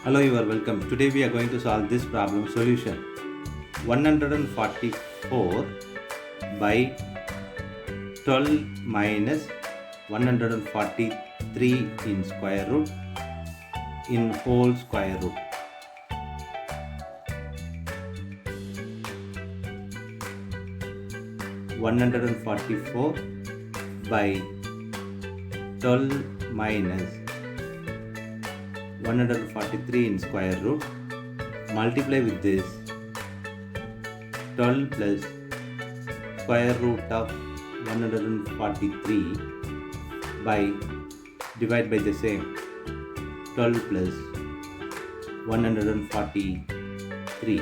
Hello, you are welcome. Today we are going to solve this problem solution. 144 by 12 minus 143 in square root in whole square root. One hundred and 44 by 12 minus 143 in square root, multiply with this 12 plus square root of 143 by divide by the same 12 plus 143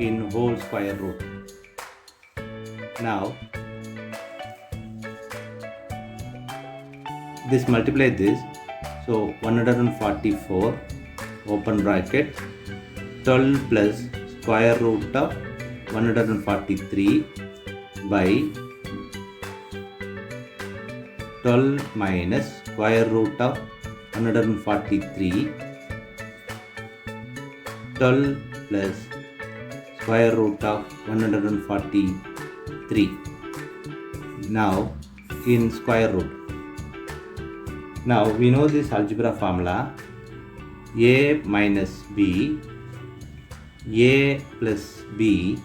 in whole square root. Now this multiply this, so 144 open bracket 12 plus square root of 143 by 12 minus square root of 143, 12 plus square root of 143. Now in square root. Now we know this algebra formula: a minus b, a plus b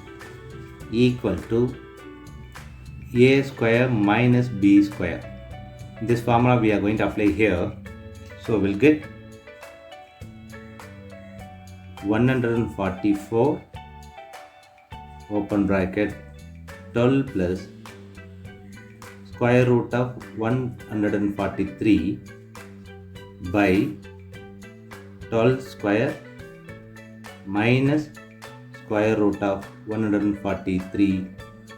equal to a square minus b square. This formula we are going to apply here. So we'll get 144 open bracket 12 plus square root of 143 by 12 square minus square root of 143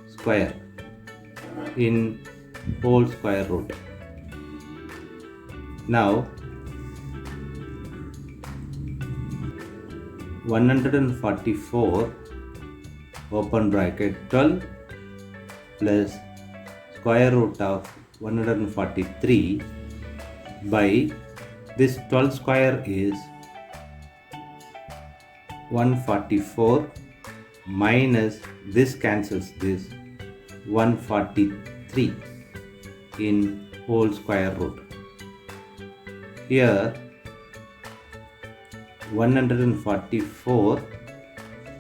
square in whole square root. Now 144 open bracket 12 plus square root of 143 by this 12 square is 144 minus this cancels this 143 in whole square root. Here 144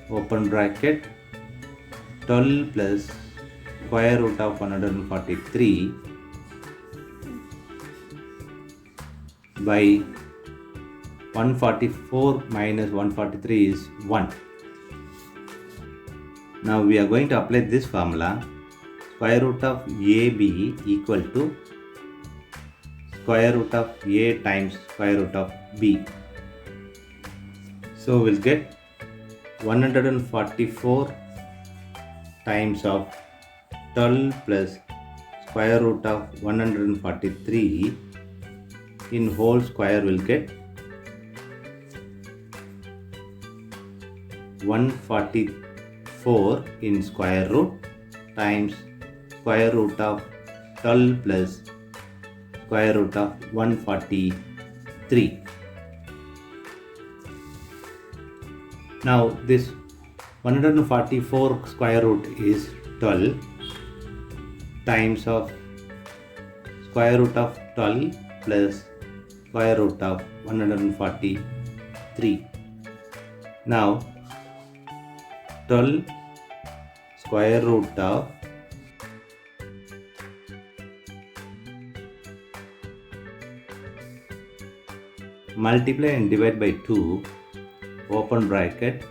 open bracket 12 plus square root of 143 by 144 minus 143 is 1. Now we are going to apply this formula: square root of AB equal to square root of A times square root of B. So we'll get 144 times of 12 plus square root of 143 in whole square will get 144 in square root times square root of 12 plus square root of 143. Now this 144 square root is 12 times of square root of 12 plus square root of 143. Now 12 square root of multiply and divide by 2 open bracket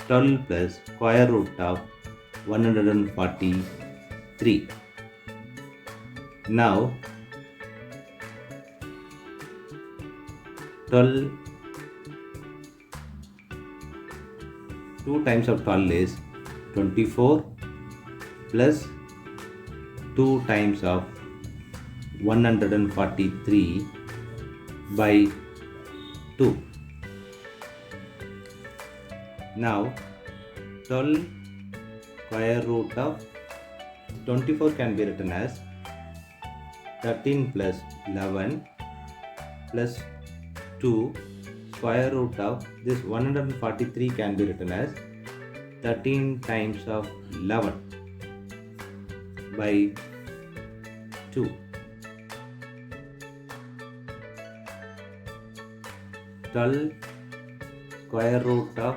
12 plus square root of 143. Now 12 2 times of 12 is 24 plus 2 times of 143 by 2. Now 12 square root of 24 can be written as 13 plus 11 plus 2 square root of this 143 can be written as 13 times of 11 by 2. 12 square root of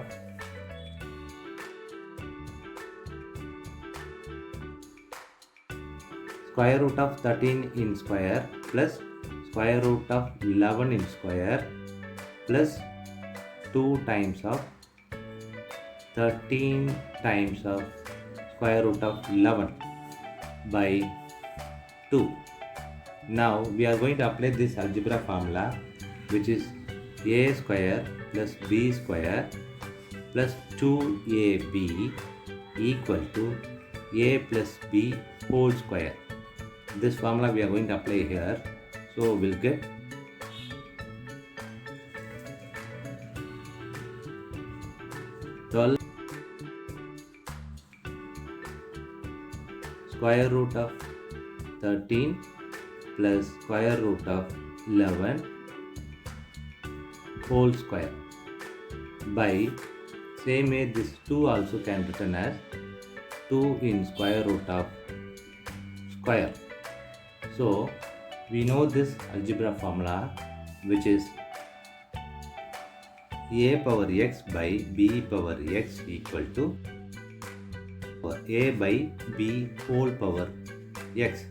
square root of 13 in square plus square root of 11 in square plus 2 times of 13 times of square root of 11 by 2. Now we are going to apply this algebra formula, which is a square plus b square plus 2ab equal to a plus b whole square. This formula we are going to apply here. So we'll get square root of 13 plus square root of 11 whole square by same way this 2 also can written as 2 in square root of square. So we know this algebra formula, which is a power x by b power x equal to a by b whole power x.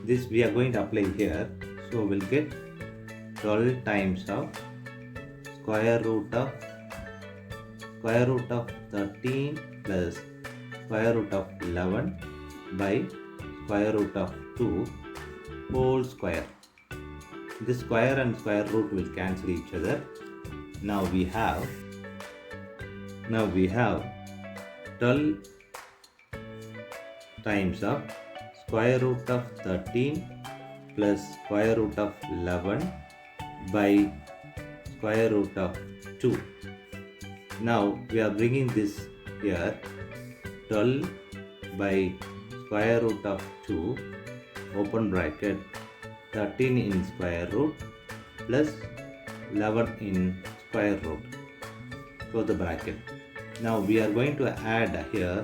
This we are going to apply here. So we'll get 12 times of square root of 13 plus square root of 11 by square root of 2 whole square. This square and square root will cancel each other. Now we have 12 times of square root of 13 plus square root of 11 by square root of 2. Now we are bringing this here, 12 by square root of 2 open bracket 13 in square root plus 11 in square root, close the bracket. Now we are going to add here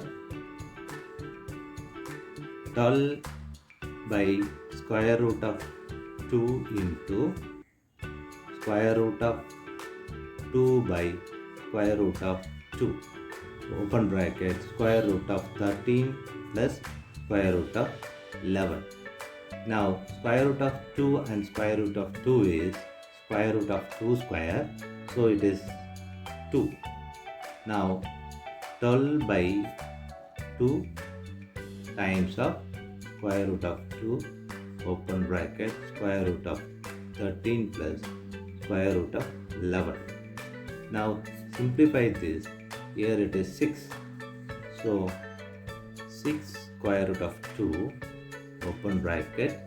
12 by square root of 2 into square root of 2 by square root of 2 open bracket square root of 13 plus square root of 11. Now square root of 2 and square root of 2 is square root of 2 square, so it is 2. Now 12 by 2 times of square root of 2 open bracket square root of 13 plus square root of 11. Now simplify this. Here it is 6. So 6 square root of 2 open bracket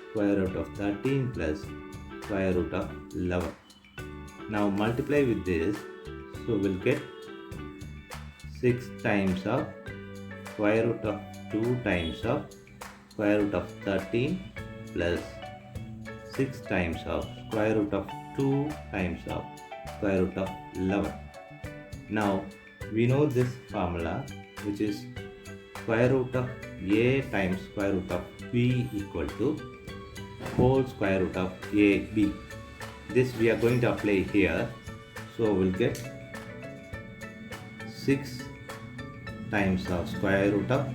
square root of 13 plus square root of 11. Now multiply with this. So we'll get 6 times of square root of 2 times of square root of 13 plus 6 times of square root of 2 times of square root of 11. Now we know this formula, which is square root of a times square root of b equal to whole square root of ab. This we are going to apply here. So we'll get 6 times of square root of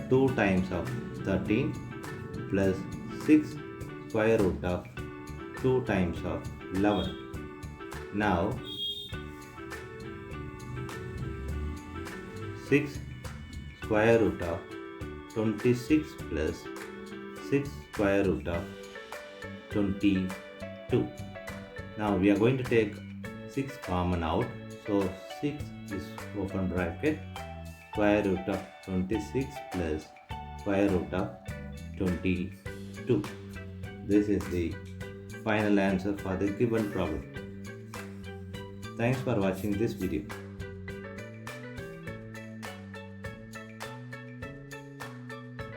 2 times of 13 plus 6 square root of 2 times of 11. Now 6 square root of 26 plus 6 square root of 22. Now we are going to take 6 common out. So 6 is open bracket square root of 26 plus square root of 22. This is the final answer for the given problem. Thanks for watching this video.